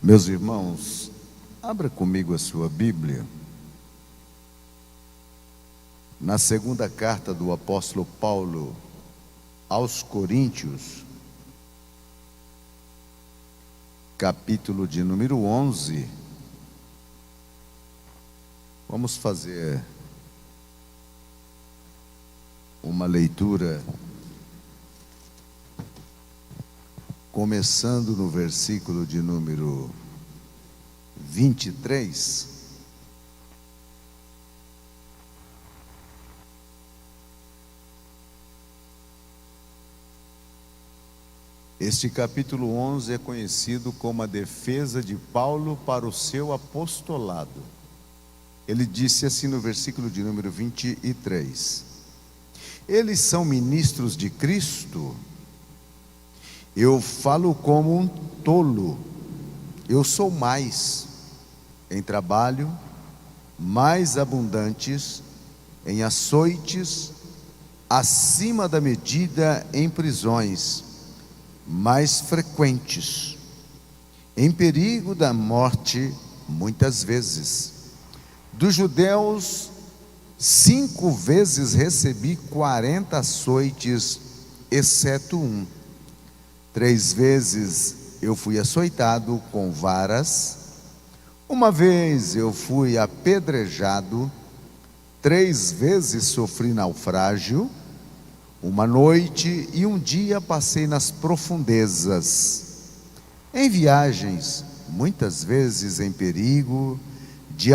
Meus irmãos, abra comigo a sua Bíblia, na segunda carta do apóstolo Paulo aos Coríntios, capítulo de número 11. Vamos fazer uma leitura, começando no versículo de número 23. Este capítulo 11 é conhecido como a defesa de Paulo para o seu apostolado. Ele disse assim no versículo de número 23: eles são ministros de Cristo. Eu falo como um tolo. Eu sou mais em trabalho, mais abundantes em açoites, acima da medida em prisões, mais frequentes, em perigo da morte muitas vezes. Dos judeus, 5 vezes recebi 40 açoites, exceto um. 3 vezes eu fui açoitado com varas. Uma vez eu fui apedrejado. 3 vezes sofri naufrágio. Uma noite e um dia passei nas profundezas. Em viagens, muitas vezes em perigo de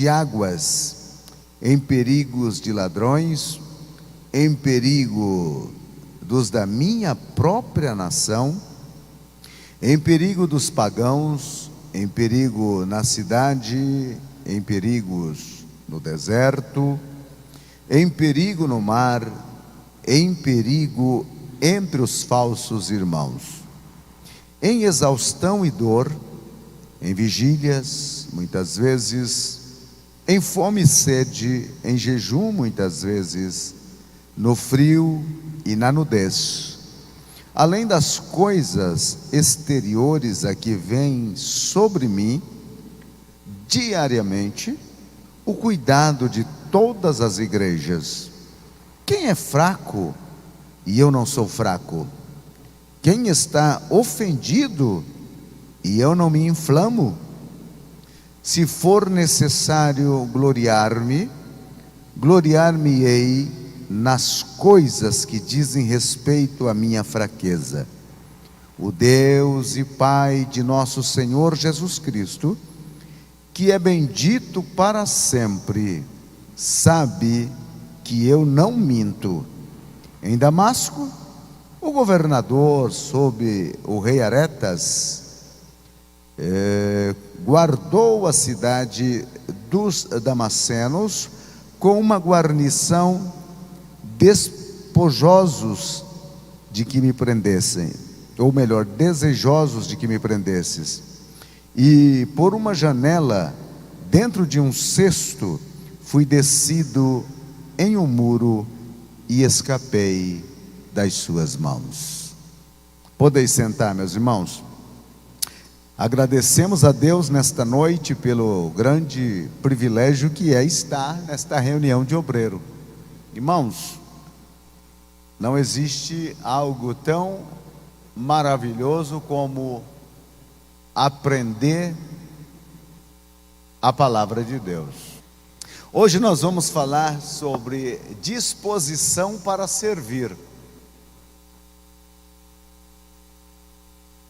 águas, em perigos de ladrões, em perigo dos da minha própria nação, em perigo dos pagãos, em perigo na cidade, em perigos no deserto, em perigo no mar, em perigo entre os falsos irmãos, em exaustão e dor, em vigílias, muitas vezes, em fome e sede, em jejum, muitas vezes, no frio e na nudez. Além das coisas exteriores a que vêm sobre mim, diariamente, o cuidado de todas as igrejas. Quem é fraco e eu não sou fraco? Quem está ofendido e eu não me inflamo? Se for necessário gloriar-me, gloriar-me-ei nas coisas que dizem respeito à minha fraqueza. O Deus e Pai de nosso Senhor Jesus Cristo, que é bendito para sempre, sabe que eu não minto. Em Damasco, o governador, sob o rei Aretas, guardou a cidade dos damascenos com uma guarnição, despojosos de que me prendessem, ou melhor, desejosos de que me prendesses. E por uma janela, dentro de um cesto, fui descido em um muro e escapei das suas mãos. Podeis sentar, meus irmãos. Agradecemos a Deus nesta noite pelo grande privilégio que é estar nesta reunião de obreiro. Irmãos, não existe algo tão maravilhoso como aprender a palavra de Deus. Hoje nós vamos falar sobre disposição para servir.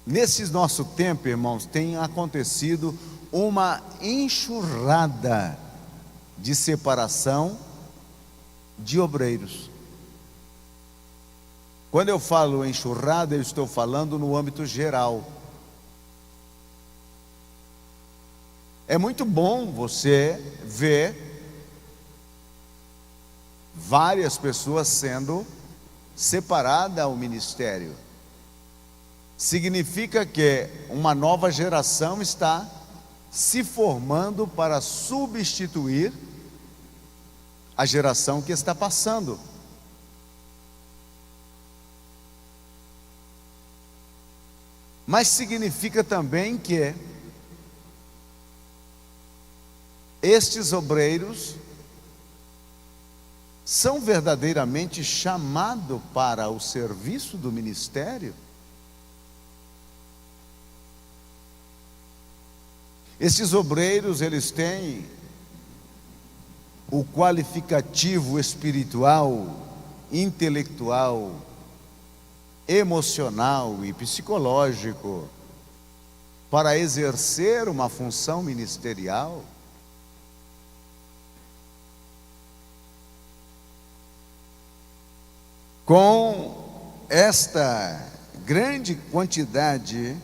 Nesse nosso tempo, irmãos, tem acontecido uma enxurrada de separação de obreiros. Quando eu falo enxurrada, eu estou falando no âmbito geral. É muito bom você ver várias pessoas sendo separadas ao ministério. Significa que uma nova geração está se formando para substituir a geração que está passando. mas significa também que estes obreiros são verdadeiramente chamados para o serviço do ministério. Esses obreiros, eles têm o qualificativo espiritual, intelectual, emocional e psicológico para exercer uma função ministerial. Com esta grande quantidade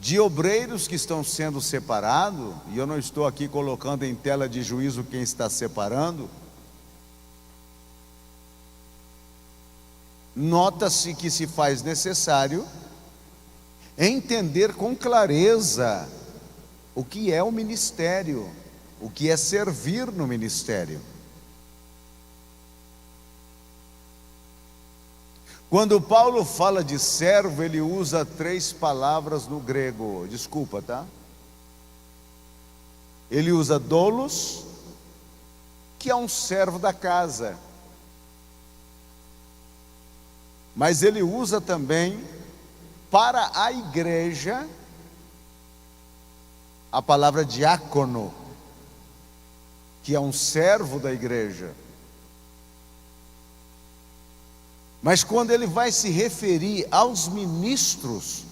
de obreiros que estão sendo separados, e eu não estou aqui colocando em tela de juízo quem está separando, nota-se que se faz necessário entender com clareza o que é o ministério, o que é servir no ministério. Quando Paulo fala de servo, ele usa 3 palavras no grego, desculpa, tá? Ele usa doulos, que é um servo da casa. Mas ele usa também, para a igreja, a palavra diácono, que é um servo da igreja. Mas quando ele vai se referir aos ministros,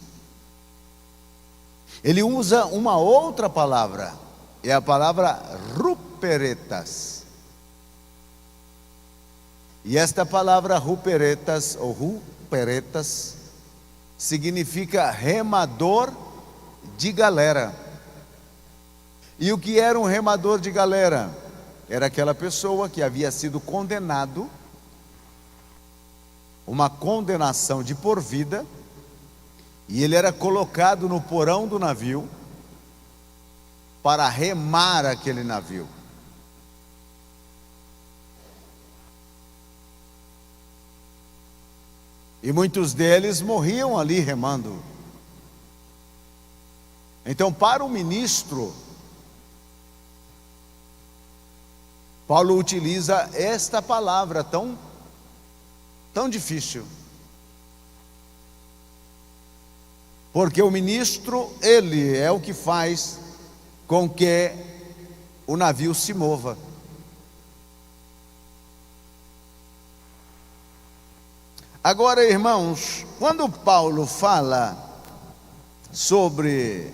ele usa uma outra palavra, é a palavra ruperetas. E esta palavra ruperetas, ou ruperetas, significa remador de galera. E o que era um remador de galera? Era aquela pessoa que havia sido condenado, uma condenação de por vida, e ele era colocado no porão do navio para remar aquele navio. E muitos deles morriam ali remando. Então, para o ministro, Paulo utiliza esta palavra tão difícil, porque o ministro, ele é o que faz com que o navio se mova. Agora, irmãos, quando Paulo fala sobre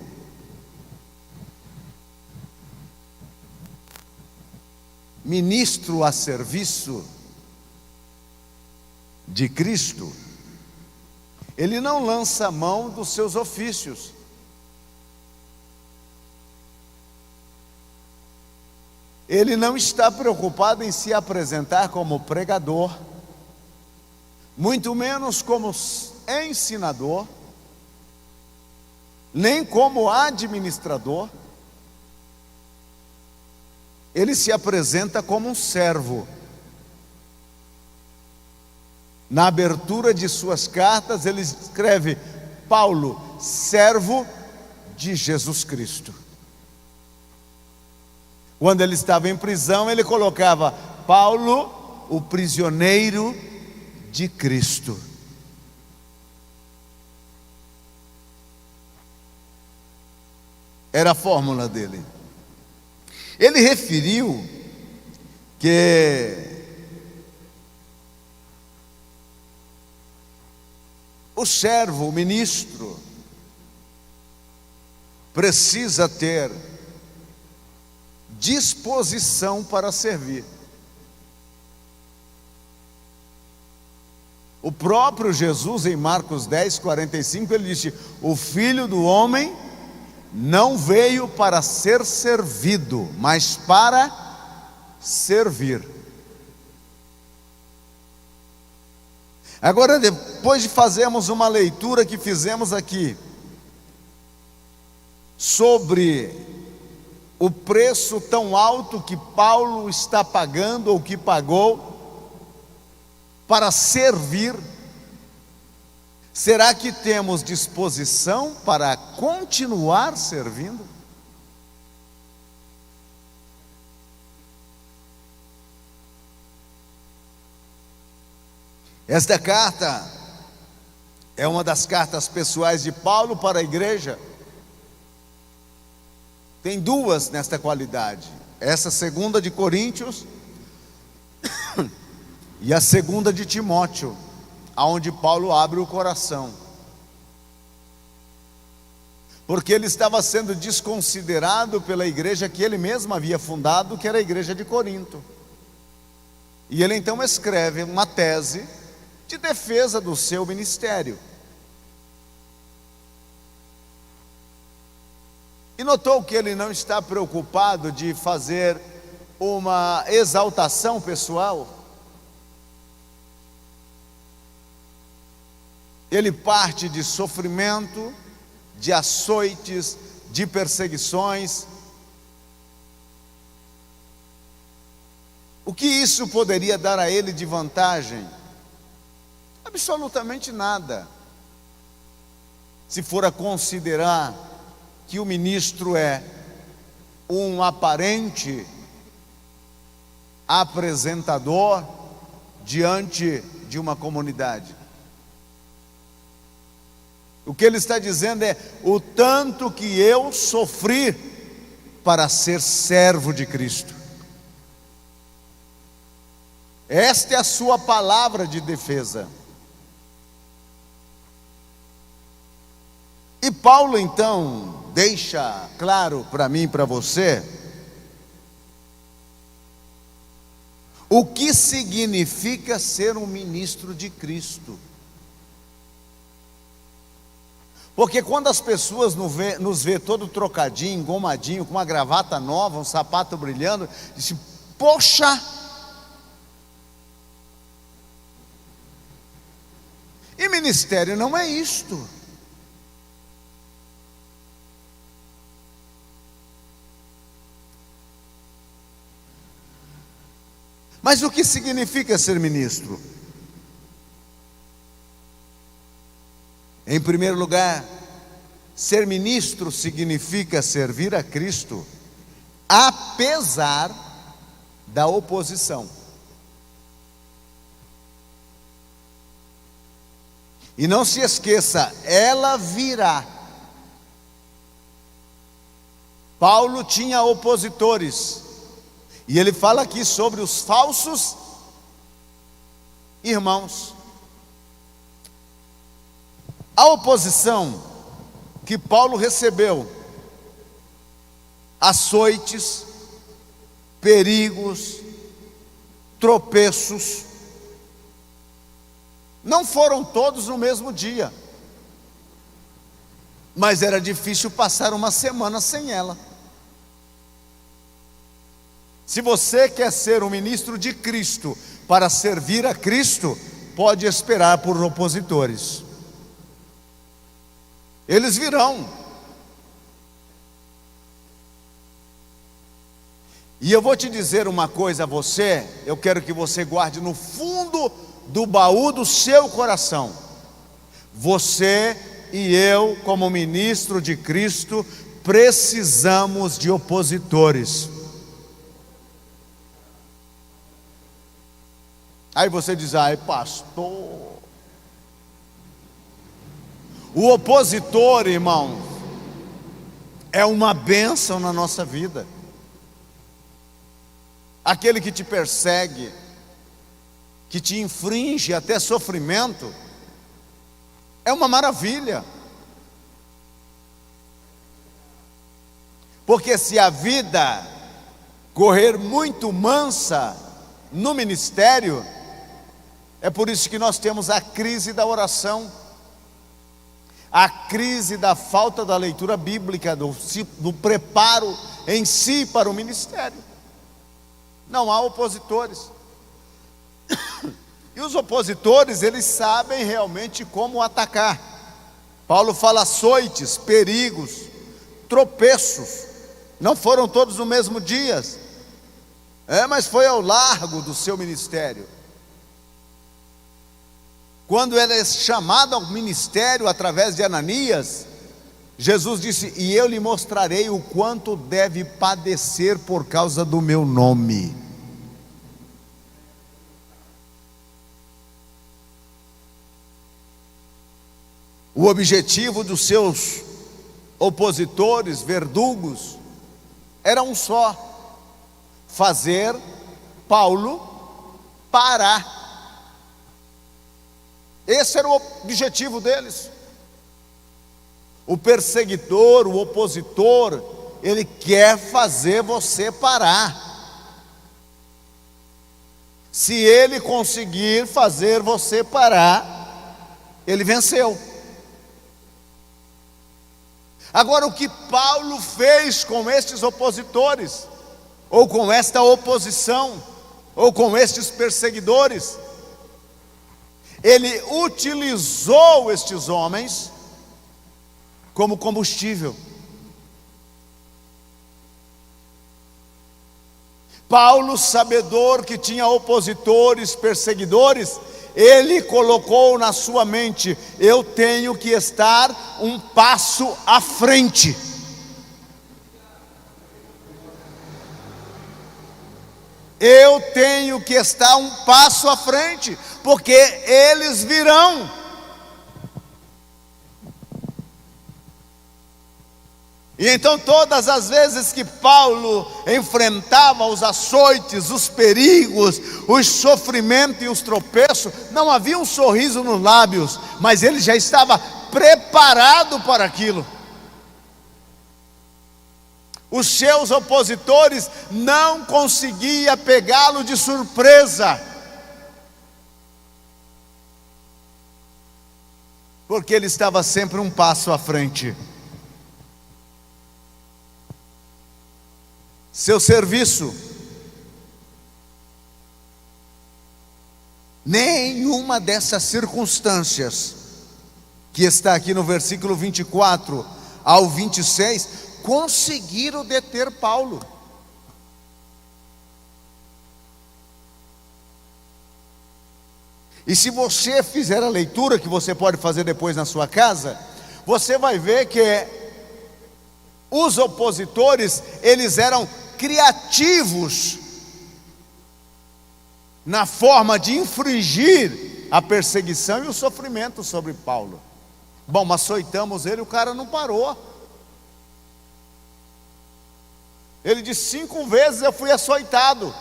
ministro a serviço de Cristo, ele não lança mão dos seus ofícios. Ele não está preocupado em se apresentar como pregador, muito menos como ensinador, nem como administrador. Ele se apresenta como um servo. Na abertura de suas cartas, ele escreve: Paulo, servo de Jesus Cristo. Quando ele estava em prisão, ele colocava: Paulo, o prisioneiro de Cristo. Era a fórmula dele. Ele referiu que o servo, o ministro, precisa ter disposição para servir. O próprio Jesus, em Marcos 10:45, ele disse: o Filho do Homem não veio para ser servido, mas para servir. Agora, depois de fazermos uma leitura que fizemos aqui sobre o preço tão alto que Paulo está pagando, ou que pagou, para servir, Será que temos disposição para continuar servindo? Esta carta é uma das cartas pessoais de Paulo para a igreja. Tem duas nesta qualidade. Essa segunda de Coríntios e a segunda de Timóteo, aonde Paulo abre o coração. Porque ele estava sendo desconsiderado pela igreja que ele mesmo havia fundado, que era a igreja de Corinto. E ele então escreve uma tese de defesa do seu ministério. E notou que ele não está preocupado de fazer uma exaltação pessoal. Ele parte de sofrimento, de açoites, de perseguições. O que isso poderia dar a ele de vantagem? Absolutamente nada. Se for a considerar que o ministro é um aparente apresentador diante de uma comunidade. O que ele está dizendo é: o tanto que eu sofri para ser servo de Cristo. Esta é a sua palavra de defesa. E Paulo então deixa claro para mim e para você o que significa ser um ministro de Cristo. Porque quando as pessoas nos vê todo trocadinho, engomadinho, com uma gravata nova, um sapato brilhando, dizem: poxa! E ministério não é isto. Mas o que significa ser ministro? Em primeiro lugar, ser ministro significa servir a Cristo, apesar da oposição. E não se esqueça, ela virá. Paulo tinha opositores. E ele fala aqui sobre os falsos irmãos. A oposição que Paulo recebeu, açoites, perigos, tropeços, não foram todos no mesmo dia, mas era difícil passar uma semana sem ela. Se você quer ser um ministro de Cristo para servir a Cristo, pode esperar por opositores. Eles virão. E eu vou te dizer uma coisa a você, eu quero que você guarde no fundo do baú do seu coração. Você e eu, como ministro de Cristo, precisamos de opositores. Aí você diz: ai, pastor. O opositor, irmão, é uma bênção na nossa vida. Aquele que te persegue, que te infringe até sofrimento, é uma maravilha. Porque se a vida correr muito mansa no ministério, é por isso que nós temos a crise da oração, a crise da falta da leitura bíblica, do preparo em si para o ministério. Não há opositores. E os opositores, eles sabem realmente como atacar. Paulo fala açoites, perigos, tropeços. Não foram todos no mesmo dia, mas foi ao largo do seu ministério. Quando ele é chamado ao ministério através de Ananias, Jesus disse: e eu lhe mostrarei o quanto deve padecer por causa do meu nome. O objetivo dos seus opositores, verdugos, era um só: fazer Paulo parar. Esse era o objetivo deles. O perseguidor, o opositor, ele quer fazer você parar. Se ele conseguir fazer você parar, ele venceu. Agora, o que Paulo fez com estes opositores, ou com esta oposição, ou com estes perseguidores? Ele utilizou estes homens como combustível. Paulo, sabedor que tinha opositores, perseguidores, ele colocou na sua mente: eu tenho que estar um passo à frente. Eu tenho que estar um passo à frente, porque eles virão. E então, todas as vezes que Paulo enfrentava os açoites, os perigos, os sofrimentos e os tropeços, não havia um sorriso nos lábios, mas ele já estava preparado para aquilo. Os seus opositores não conseguiam pegá-lo de surpresa, porque ele estava sempre um passo à frente. Seu serviço, nenhuma dessas circunstâncias que está aqui no versículo 24 ao 26 conseguiram deter Paulo. E se você fizer a leitura, que você pode fazer depois na sua casa, você vai ver que os opositores, eles eram criativos na forma de infringir a perseguição e o sofrimento sobre Paulo. Bom, açoitamos ele, o cara não parou. Ele disse: 5 vezes eu fui açoitado.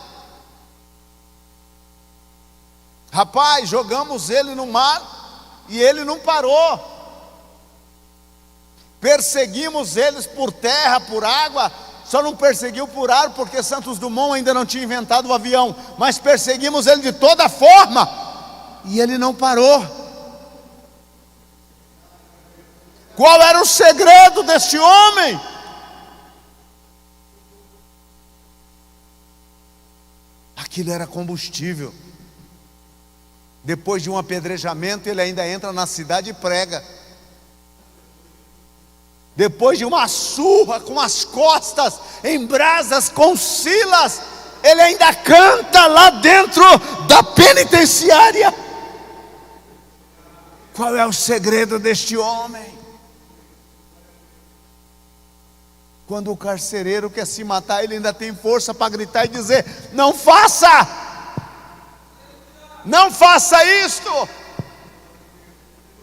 Rapaz, jogamos ele no mar e ele não parou. Perseguimos eles por terra, por água. Só não perseguiu por ar porque Santos Dumont ainda não tinha inventado o avião, mas perseguimos ele de toda forma e ele não parou. Qual era o segredo deste homem? Aquilo era combustível. Depois de um apedrejamento, ele ainda entra na cidade e prega. Depois de uma surra com as costas em brasas com Silas, ele ainda canta lá dentro da penitenciária. Qual é o segredo deste homem? Quando o carcereiro quer se matar, ele ainda tem força para gritar e dizer: não faça! Não faça isto!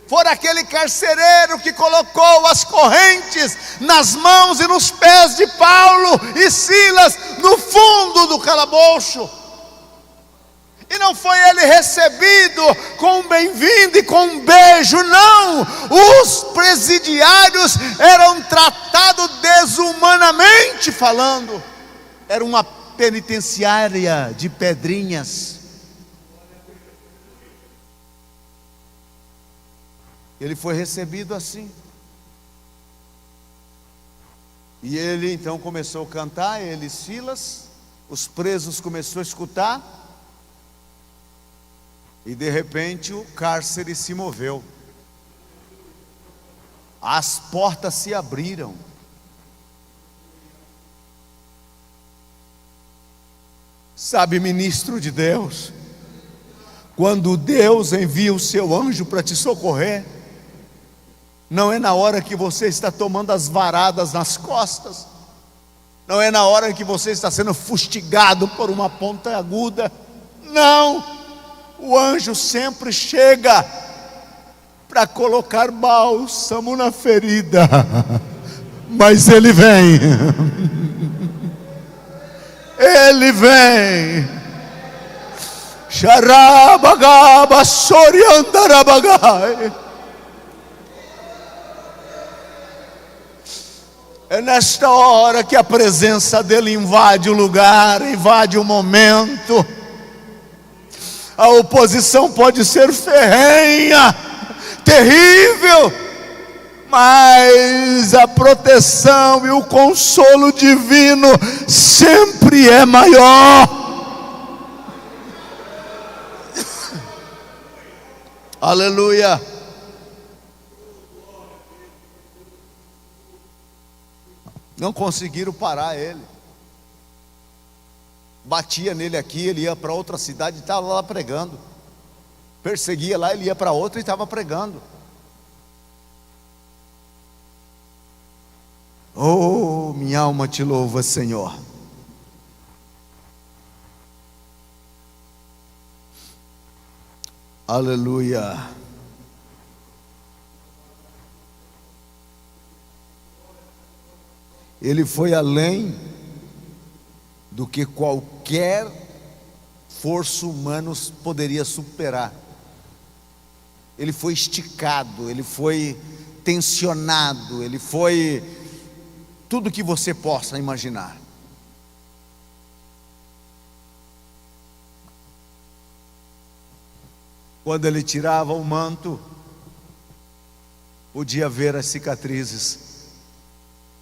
Foi aquele carcereiro que colocou as correntes nas mãos e nos pés de Paulo e Silas no fundo do calabouço. E não foi ele recebido com um bem-vindo e com um beijo, não. Os presidiários eram tratados desumanamente falando. Era uma penitenciária de pedrinhas. Ele foi recebido assim. E ele então começou a cantar, ele e Silas. Os presos começaram a escutar. E de repente o cárcere se moveu. As portas se abriram. Sabe, ministro de Deus, Quando Deus envia o seu anjo para te socorrer, não é na hora que você está tomando as varadas nas costas, não é na hora que você está sendo fustigado por uma ponta aguda. Não, o anjo sempre chega para colocar bálsamo na ferida, mas ele vem, ele vem. Xarabagaba soriandarabagai. É nesta hora que a presença dele invade o lugar, invade o momento. A oposição pode ser ferrenha, terrível, mas a proteção e o consolo divino sempre é maior. Aleluia. Não conseguiram parar ele. Batia nele aqui, ele ia para outra cidade e estava lá pregando. Perseguia lá, ele ia para outra e estava pregando. Oh, minha alma te louva, Senhor. Aleluia. Ele foi além do que qualquer força humana poderia superar. Ele foi esticado, ele foi tensionado, ele foi tudo que você possa imaginar. Quando ele tirava o manto, podia ver as cicatrizes,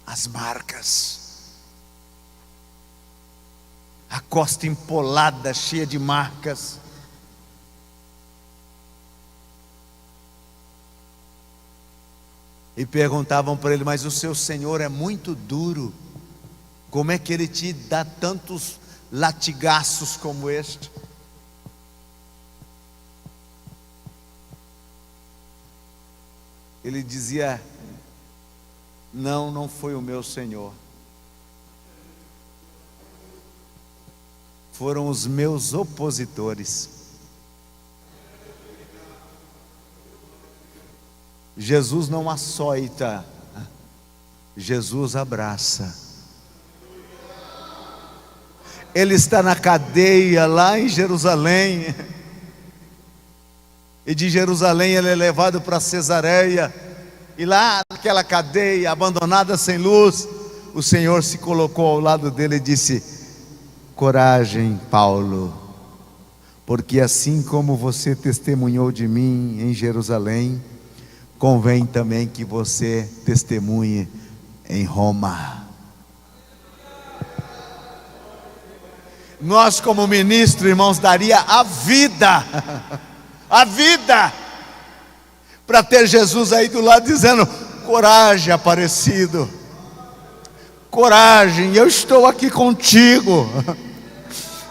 as marcas, a costa empolada, cheia de marcas. E perguntavam para ele: mas o seu Senhor é muito duro, como é que ele te dá tantos latigaços como este? Ele dizia: não foi o meu Senhor, foram os meus opositores. Jesus não açoita, Jesus abraça. Ele está na cadeia lá em Jerusalém, e de Jerusalém ele é levado para Cesareia, e lá naquela cadeia, abandonada sem luz, o Senhor se colocou ao lado dele e disse: coragem, Paulo, porque assim como você testemunhou de mim em Jerusalém, convém também que você testemunhe em Roma. Nós como ministro, irmãos, daria a vida para ter Jesus aí do lado dizendo: coragem, Aparecido, coragem, eu estou aqui contigo.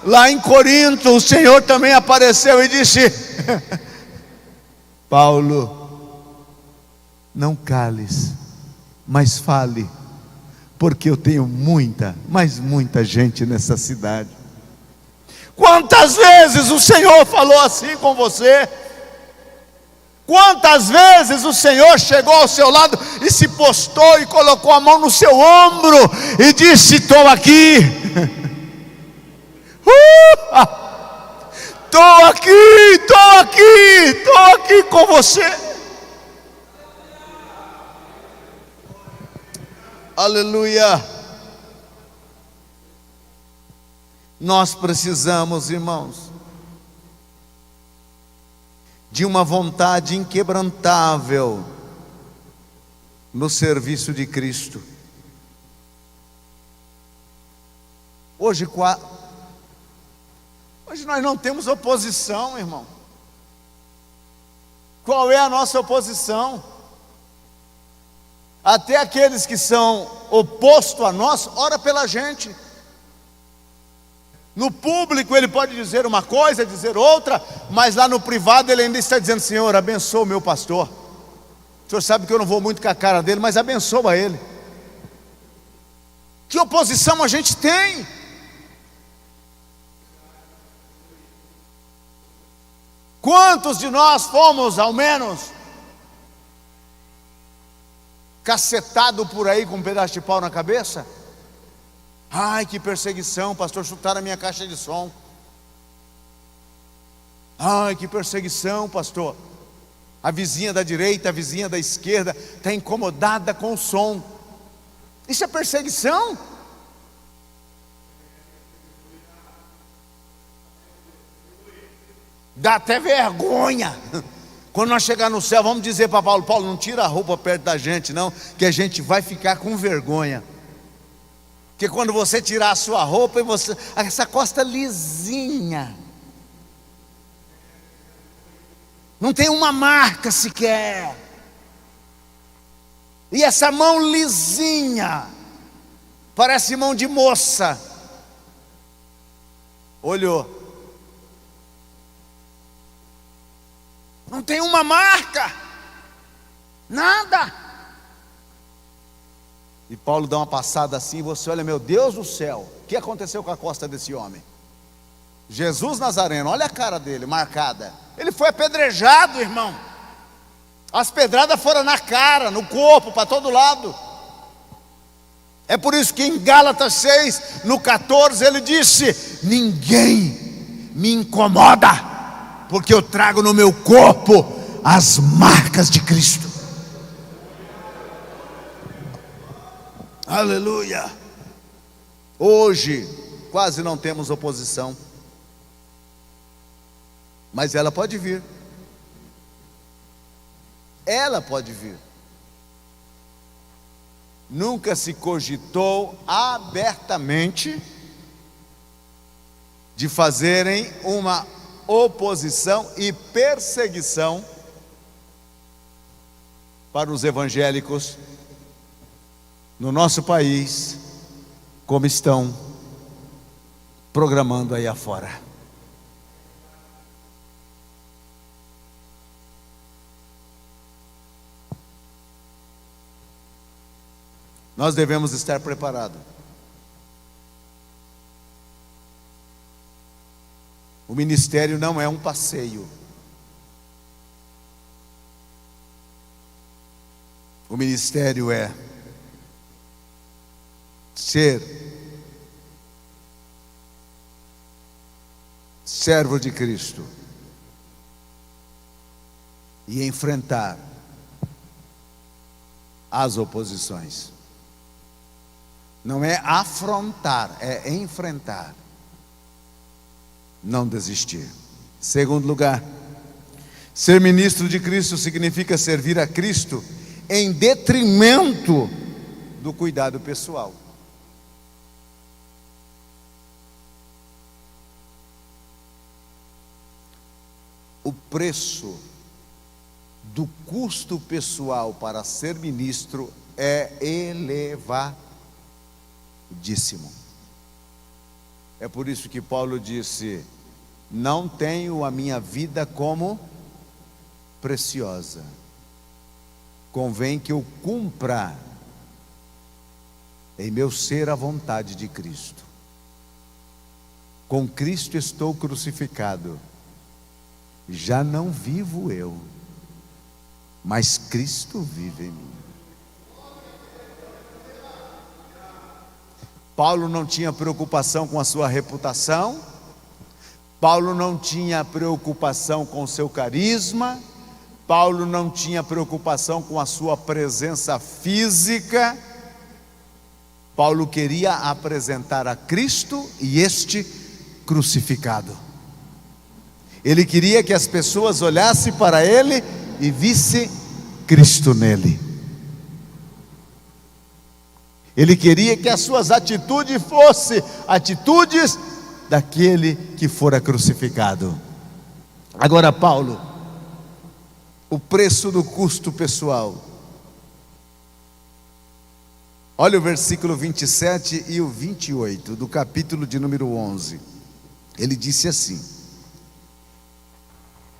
Lá em Corinto, o Senhor também apareceu e disse: Paulo, não cales, mas fale, porque eu tenho muita, mas muita gente nessa cidade. Quantas vezes o Senhor falou assim com você? Quantas vezes o Senhor chegou ao seu lado e se postou e colocou a mão no seu ombro e disse: estou aqui, estou aqui com você. Aleluia. Nós precisamos, irmãos, de uma vontade inquebrantável no serviço de Cristo. Hoje nós não temos oposição, irmão. Qual é a nossa oposição? Até aqueles que são opostos a nós, ora pela gente. No público ele pode dizer uma coisa, dizer outra, mas lá no privado ele ainda está dizendo: Senhor, abençoa o meu pastor. O Senhor sabe que eu não vou muito com a cara dele, mas abençoa ele. Que oposição a gente tem? Quantos de nós fomos, ao menos, cacetado por aí com um pedaço de pau na cabeça? Ai, que perseguição, pastor, chutaram a minha caixa de som. Ai, que perseguição, pastor. A vizinha da direita, a vizinha da esquerda está incomodada com o som. Isso é perseguição? Dá até vergonha. Quando nós chegar no céu, vamos dizer para Paulo: Paulo, não tira a roupa perto da gente não, que a gente vai ficar com vergonha. Porque quando você tirar a sua roupa, essa costa lisinha, não tem uma marca sequer, e essa mão lisinha, parece mão de moça. Olhou, não tem uma marca, nada. E Paulo dá uma passada assim, e você olha: meu Deus do céu, o que aconteceu com a costa desse homem? Jesus Nazareno, olha a cara dele marcada. Ele foi apedrejado, irmão. As pedradas foram na cara, no corpo, para todo lado. É por isso que em Gálatas 6, no 14, ele disse: ninguém me incomoda, porque eu trago no meu corpo as marcas de Cristo. Aleluia. Hoje quase não temos oposição, mas ela pode vir. Ela pode vir. Nunca se cogitou abertamente de fazerem uma oposição e perseguição para os evangélicos no nosso país, como estão programando aí afora. Nós devemos estar preparados. O ministério não é um passeio. O ministério é ser servo de Cristo e enfrentar as oposições. Não é afrontar, é enfrentar. Não desistir. Segundo lugar, ser ministro de Cristo significa servir a Cristo em detrimento do cuidado pessoal. O preço do custo pessoal para ser ministro é elevadíssimo. É por isso que Paulo disse: não tenho a minha vida como preciosa, convém que eu cumpra em meu ser a vontade de Cristo. Com Cristo estou crucificado, já não vivo eu, mas Cristo vive em mim. Paulo não tinha preocupação com a sua reputação, Paulo não tinha preocupação com o seu carisma, Paulo não tinha preocupação com a sua presença física. Paulo queria apresentar a Cristo e este crucificado. Ele queria que as pessoas olhassem para ele e vissem Cristo nele. Ele queria que as suas atitudes fossem atitudes daquele que fora crucificado. Agora, Paulo, o preço do custo pessoal. Olha o versículo 27 e o 28 do capítulo de número 11. Ele disse assim: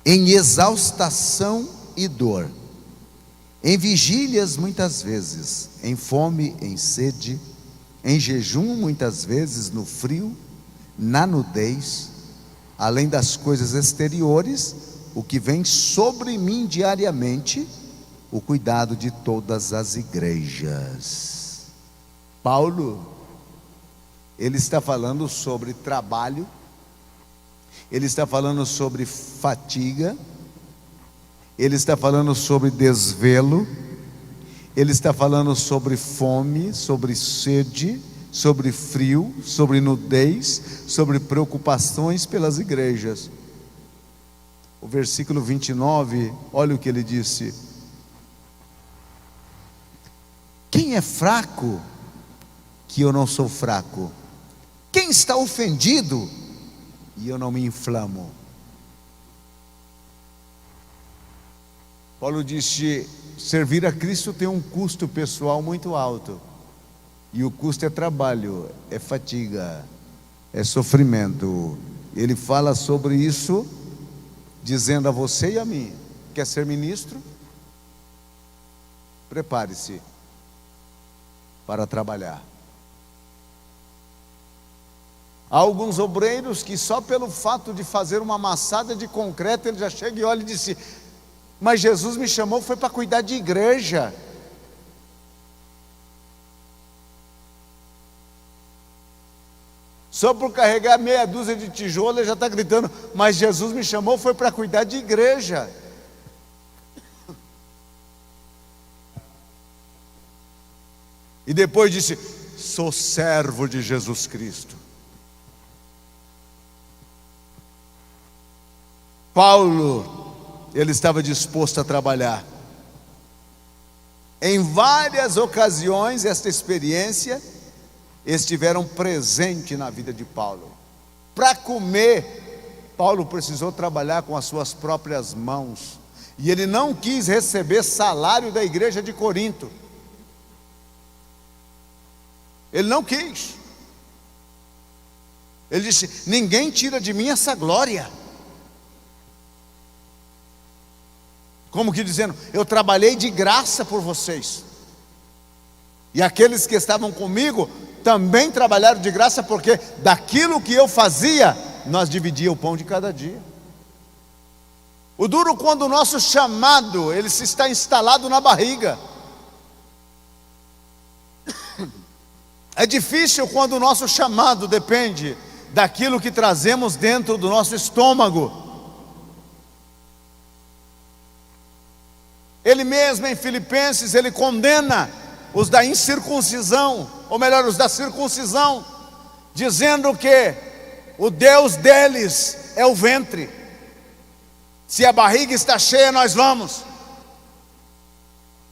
em exaustação e dor, em vigílias muitas vezes, em fome, em sede, em jejum muitas vezes, no frio, na nudez, além das coisas exteriores, o que vem sobre mim diariamente, o cuidado de todas as igrejas. Paulo, ele está falando sobre trabalho, ele está falando sobre fadiga, ele está falando sobre desvelo, ele está falando sobre fome, sobre sede, sobre frio, sobre nudez, sobre preocupações pelas igrejas. O versículo 29, olha o que ele disse: quem é fraco, que eu não sou fraco? Quem está ofendido, e eu não me inflamo? Paulo disse: servir a Cristo tem um custo pessoal muito alto, e o custo é trabalho, é fadiga, é sofrimento. Ele fala sobre isso, dizendo a você e a mim: quer ser ministro? Prepare-se para trabalhar. Há alguns obreiros que só pelo fato de fazer uma amassada de concreto, ele já chega e olha e diz: mas Jesus me chamou, foi para cuidar de igreja. Só por carregar meia dúzia de tijolo, ele já está gritando: mas Jesus me chamou, foi para cuidar de igreja. E depois disse: sou servo de Jesus Cristo. Paulo, ele estava disposto a trabalhar. Em várias ocasiões, esta experiência estiveram presente na vida de Paulo. Para comer, Paulo precisou trabalhar com as suas próprias mãos, e ele não quis receber salário da igreja de Corinto. Ele não quis. Ele disse: ninguém tira de mim essa glória. Como que dizendo: eu trabalhei de graça por vocês, e aqueles que estavam comigo também trabalharam de graça, porque daquilo que eu fazia, nós dividíamos o pão de cada dia. O duro quando o nosso chamado, ele se está instalado na barriga. É difícil quando o nosso chamado depende daquilo que trazemos dentro do nosso estômago. Ele mesmo em Filipenses, ele condena os da incircuncisão, ou melhor, os da circuncisão, dizendo que o Deus deles é o ventre. Se a barriga está cheia, nós vamos.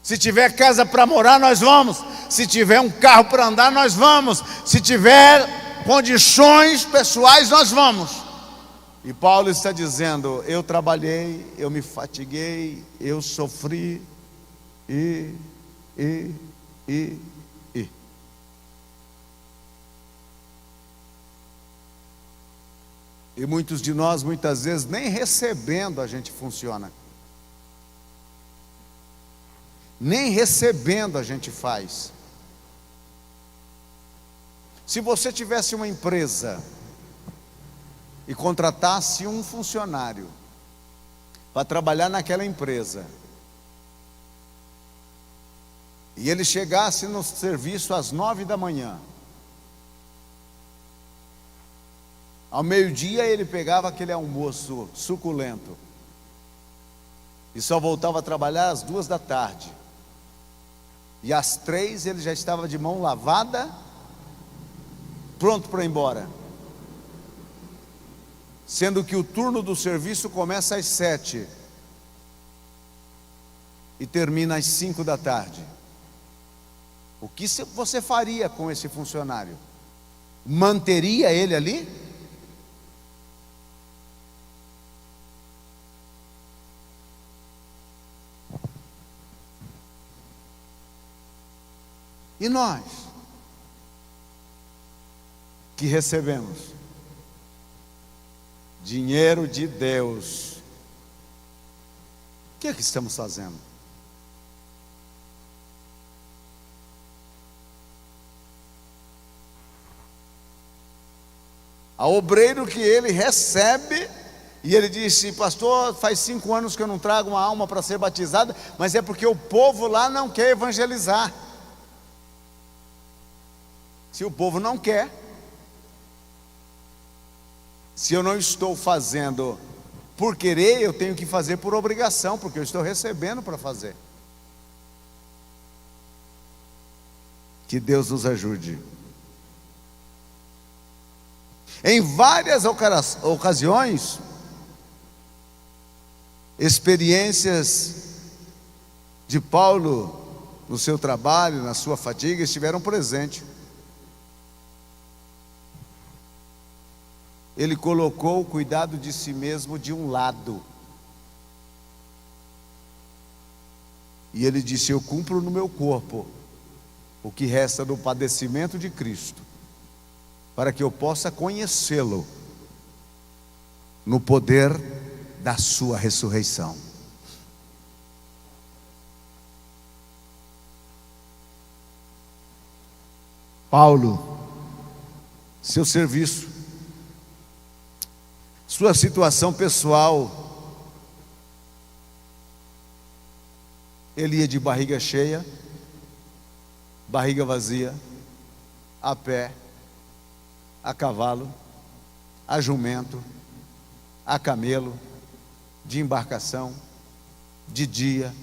Se tiver casa para morar, nós vamos. Se tiver um carro para andar, nós vamos. Se tiver condições pessoais, nós vamos. E Paulo está dizendo: eu trabalhei, eu me fatiguei, eu sofri, e. E muitos de nós, muitas vezes, nem recebendo a gente funciona. Nem recebendo a gente faz. Se você tivesse uma empresa e contratasse um funcionário para trabalhar naquela empresa, e ele chegasse no serviço às 9 da manhã, ao meio-dia ele pegava aquele almoço suculento e só voltava a trabalhar às 2 da tarde, e às 3 ele já estava de mão lavada, pronto para ir embora, sendo que o turno do serviço começa às 7 e termina às 5 da tarde. O que você faria com esse funcionário? Manteria ele ali? E nós, que recebemos? Dinheiro de Deus. O que é que estamos fazendo? A obreiro que ele recebe, e ele disse: pastor, faz 5 anos que eu não trago uma alma para ser batizada, mas é porque o povo lá não quer evangelizar. Se o povo não quer, se eu não estou fazendo por querer, eu tenho que fazer por obrigação, porque eu estou recebendo para fazer. Que Deus nos ajude. Em várias ocasiões, experiências de Paulo no seu trabalho, na sua fadiga, estiveram presentes. Ele colocou o cuidado de si mesmo de um lado. E ele disse: eu cumpro no meu corpo o que resta do padecimento de Cristo, para que eu possa conhecê-lo no poder da sua ressurreição. Paulo, seu serviço, sua situação pessoal, ele ia de barriga cheia, barriga vazia, a pé, a cavalo, a jumento, a camelo, de embarcação, de dia,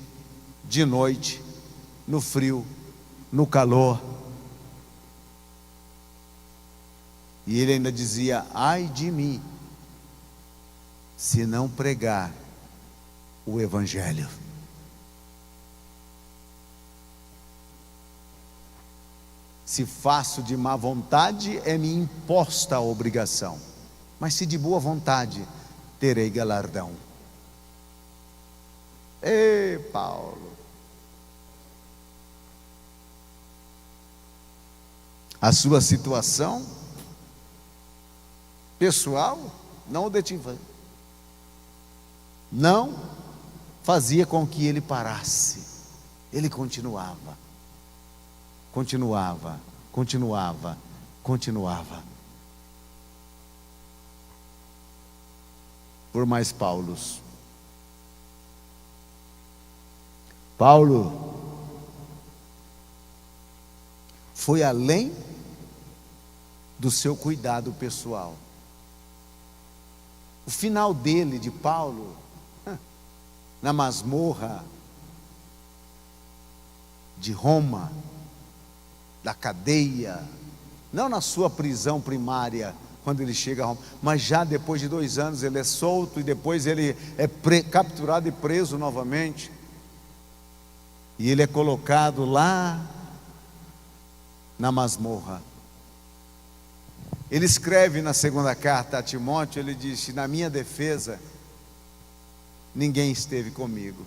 de noite, no frio, no calor. E ele ainda dizia: ai de mim, se não pregar o Evangelho. Se faço de má vontade, é-me imposta a obrigação, mas se de boa vontade, terei galardão. Ei, Paulo! A sua situação pessoal não o detinha, não fazia com que ele parasse. Ele continuava, continuava, continuava, continuava. Por mais Paulos. Paulo foi além do seu cuidado pessoal. O final dele, de Paulo, na masmorra de Roma, da cadeia, não na sua prisão primária, quando ele chega a Roma, mas já depois de 2 anos ele é solto, e depois ele é capturado e preso novamente, e ele é colocado lá na masmorra. Ele escreve na segunda carta a Timóteo, ele disse: na minha defesa, ninguém esteve comigo.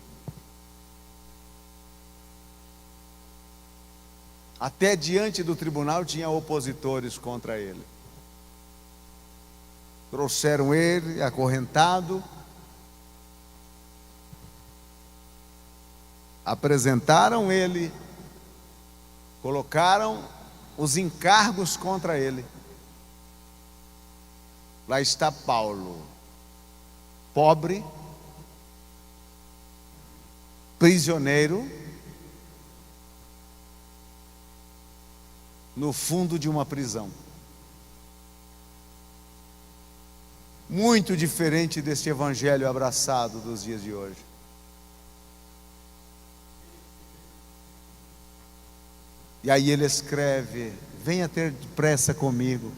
Até diante do tribunal tinha opositores contra ele. Trouxeram ele acorrentado, apresentaram ele, colocaram os encargos contra ele. Lá está Paulo, pobre, prisioneiro, no fundo de uma prisão. Muito diferente deste evangelho abraçado dos dias de hoje. E aí ele escreve: venha ter pressa comigo.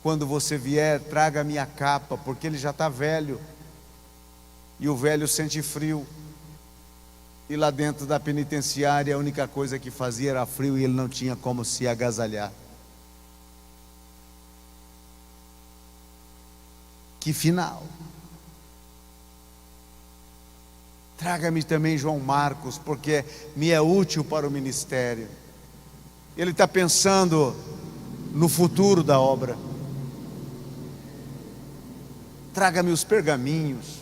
Quando você vier, traga a minha capa, porque ele já está velho, e o velho sente frio, e lá dentro da penitenciária a única coisa que fazia era frio, e ele não tinha como se agasalhar. Que final! Traga-me também João Marcos, porque me é útil para o ministério. Ele está pensando no futuro da obra. traga-me os pergaminhos.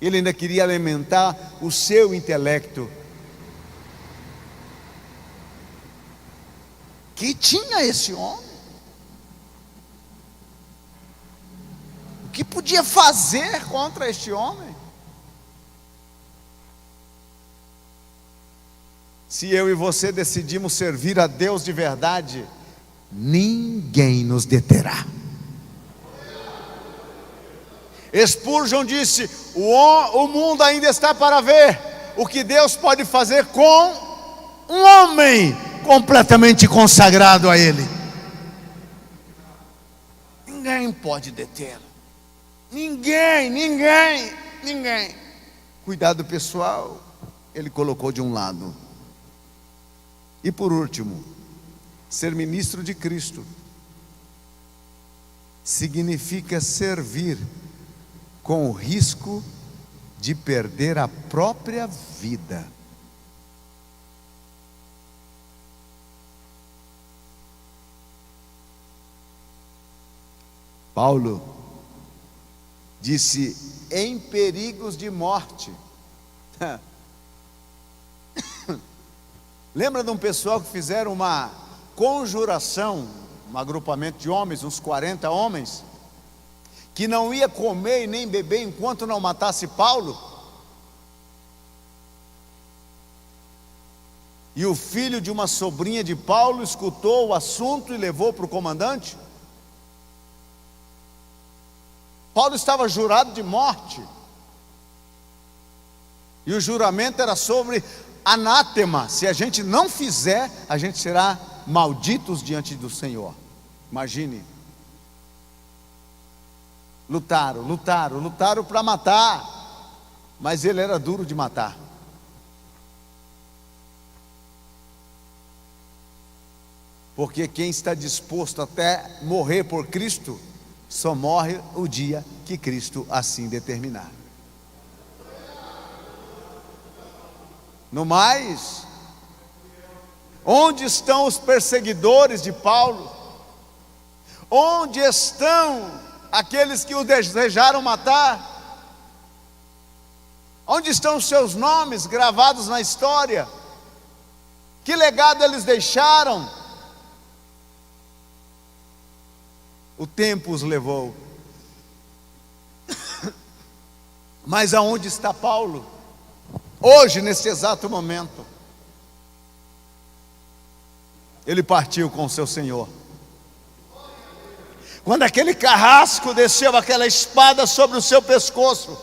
Ele ainda queria alimentar o seu intelecto, que tinha esse homem. O que podia fazer contra este homem? Se eu e você decidimos servir a Deus de verdade, ninguém nos deterá. Spurgeon disse: o mundo ainda está para ver o que Deus pode fazer com um homem completamente consagrado a Ele. Ninguém pode detê-lo. Ninguém. Cuidado pessoal, ele colocou de um lado. E por último, ser ministro de Cristo significa servir com o risco de perder a própria vida. Paulo disse: em perigos de morte. Lembra de um pessoal que fizeram uma conjuração, um agrupamento de homens, uns 40 homens, que não ia comer e nem beber enquanto não matasse Paulo? E o filho de uma sobrinha de Paulo escutou o assunto e levou para o comandante. Paulo estava jurado de morte, e o juramento era sobre anátema: se a gente não fizer, a gente será malditos diante do Senhor. Imagine. Lutaram para matar, mas ele era duro de matar. Porque quem está disposto até morrer por Cristo, só morre o dia que Cristo assim determinar. No mais, onde estão os perseguidores de Paulo? Onde estão aqueles que o desejaram matar? Onde estão os seus nomes gravados na história? Que legado eles deixaram? O tempo os levou. Mas aonde está Paulo? Hoje, nesse exato momento. Ele partiu com o seu Senhor. Quando aquele carrasco desceu aquela espada sobre o seu pescoço,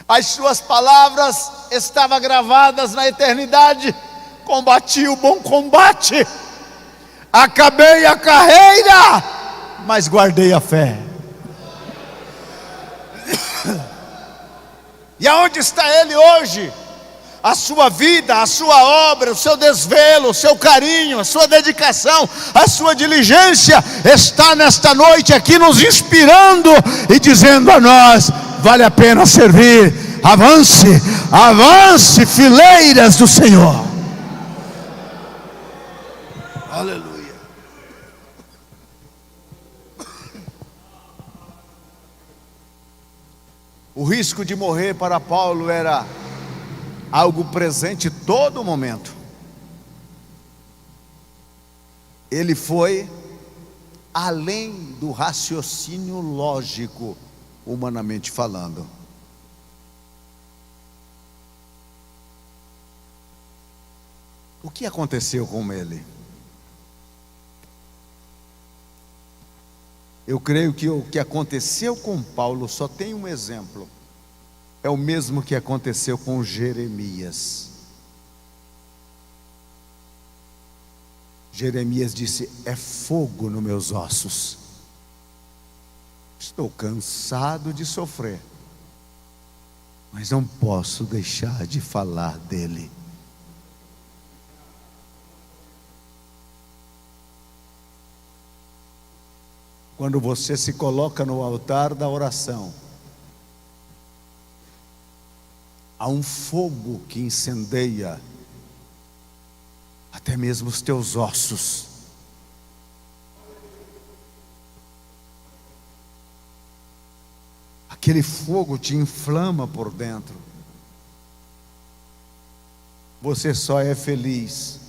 as suas palavras estavam gravadas na eternidade: combati o bom combate, acabei a carreira, mas guardei a fé. E aonde está ele hoje? A sua vida, a sua obra, o seu desvelo, o seu carinho, a sua dedicação, a sua diligência está nesta noite aqui nos inspirando e dizendo a nós: vale a pena servir. Avance, avance, fileiras do Senhor. Aleluia. O risco de morrer para Paulo era algo presente todo momento. Ele foi além do raciocínio lógico, humanamente falando. O que aconteceu com ele? Eu creio que o que aconteceu com Paulo só tem um exemplo. É o mesmo que aconteceu com Jeremias. Jeremias disse: é fogo nos meus ossos. Estou cansado de sofrer, mas não posso deixar de falar dele. Quando você se coloca no altar da oração, há um fogo que incendeia até mesmo os teus ossos. aquele fogo te inflama por dentro. Você só é feliz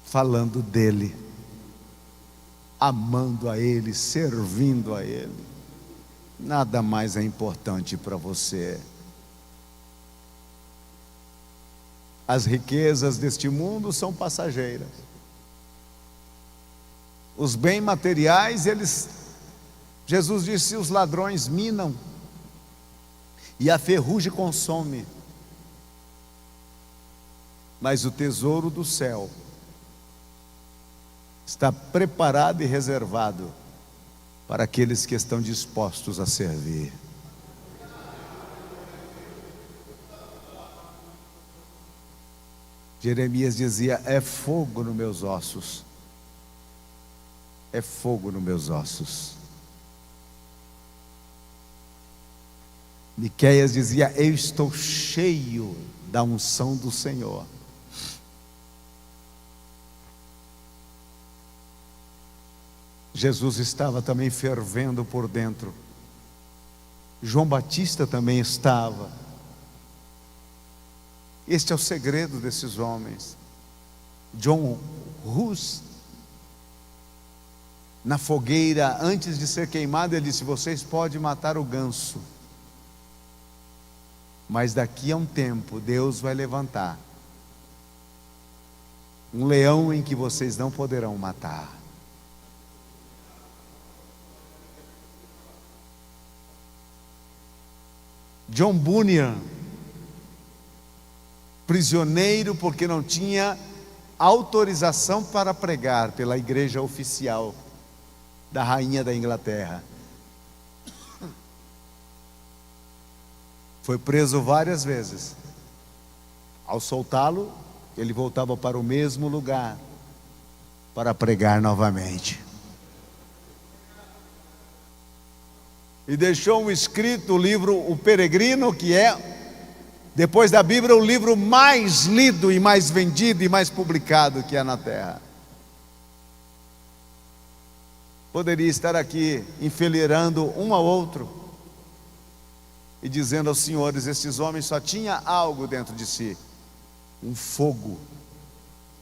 falando dele, amando a ele, servindo a ele. Nada mais é importante para você. As riquezas deste mundo são passageiras. Os bens materiais, Jesus disse, os ladrões minam e a ferrugem consome. Mas o tesouro do céu está preparado e reservado para aqueles que estão dispostos a servir. Jeremias dizia: é fogo nos meus ossos, é fogo nos meus ossos. Miqueias dizia: eu estou cheio da unção do Senhor. Jesus estava também fervendo por dentro. João Batista também estava. Este é o segredo desses homens. John Hus, na fogueira, antes de ser queimado, ele disse: vocês podem matar o ganso, mas daqui a um tempo Deus vai levantar um leão em que vocês não poderão matar. John Bunyan, prisioneiro porque não tinha autorização para pregar pela igreja oficial da rainha da Inglaterra, foi preso várias vezes. Ao soltá-lo, ele voltava para o mesmo lugar para pregar novamente. E deixou um escrito, o livro O Peregrino, que é, depois da Bíblia, o livro mais lido e mais vendido e mais publicado que há na terra. Poderia estar aqui enfileirando um ao outro e dizendo aos senhores: esses homens só tinham algo dentro de si, um fogo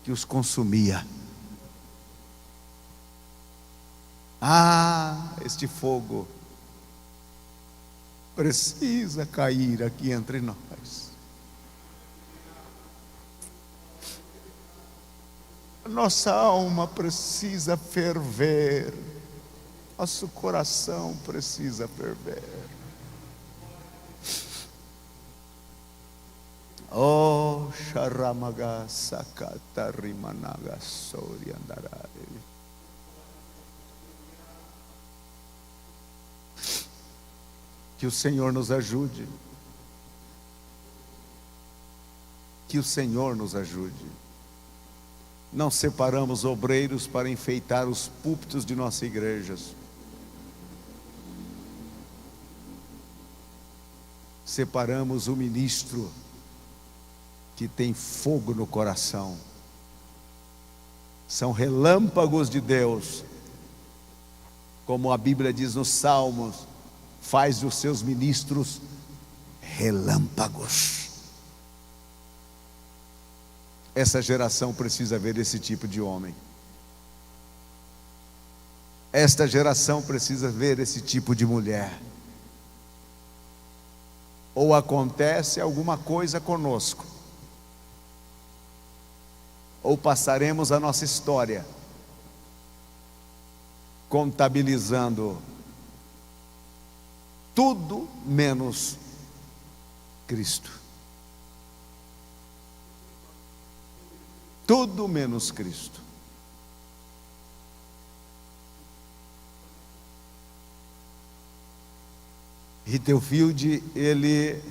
que os consumia. Este fogo precisa cair aqui entre nós. Nossa alma precisa ferver, nosso coração precisa ferver. Oh, Sharamaga Sakata Rimanaga Soriandarai. Que o Senhor nos ajude. Que o Senhor nos ajude. Não separamos obreiros para enfeitar os púlpitos de nossas igrejas. Separamos o ministro que tem fogo no coração. São relâmpagos de Deus, como a Bíblia diz nos Salmos: faz dos seus ministros relâmpagos. Essa geração precisa ver esse tipo de homem. Esta geração precisa ver esse tipo de mulher. Ou acontece alguma coisa conosco, ou passaremos a nossa história contabilizando tudo menos Cristo. Tudo menos Cristo. Rittelfield, ele,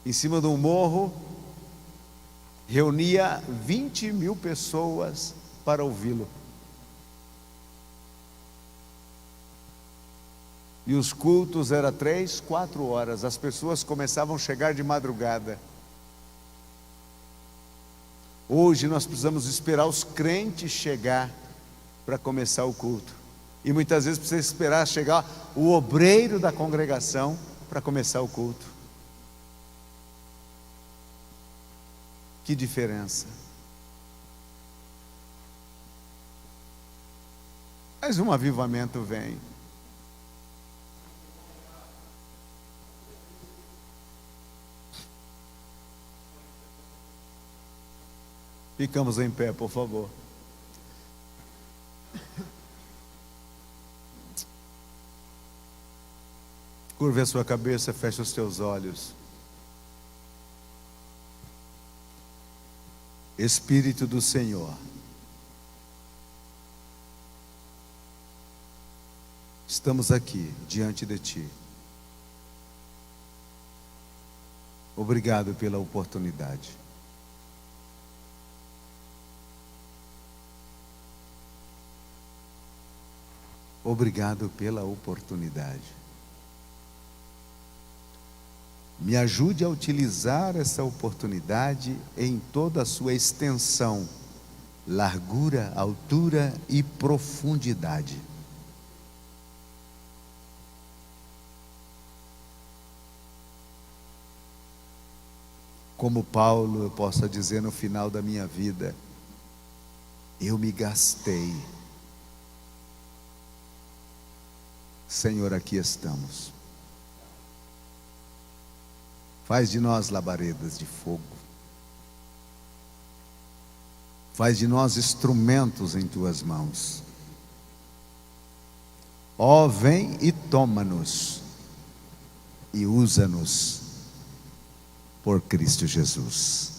em cima de um morro, reunia 20.000 pessoas para ouvi-lo. E os cultos eram 3, 4 horas. As pessoas começavam a chegar de madrugada. Hoje nós precisamos esperar os crentes chegar para começar o culto. E muitas vezes precisa esperar chegar o obreiro da congregação para começar o culto. Que diferença. Mas um avivamento vem. Ficamos em pé, por favor. Curve a sua cabeça, feche os teus olhos. Espírito do Senhor, estamos aqui diante de Ti. Obrigado pela oportunidade. Obrigado pela oportunidade. Me ajude a utilizar essa oportunidade em toda a sua extensão, largura, altura e profundidade. Como Paulo, eu posso dizer no final da minha vida, eu me gastei. Senhor, aqui estamos. Faz de nós labaredas de fogo. Faz de nós instrumentos em Tuas mãos. Ó, vem e toma-nos e usa-nos por Cristo Jesus.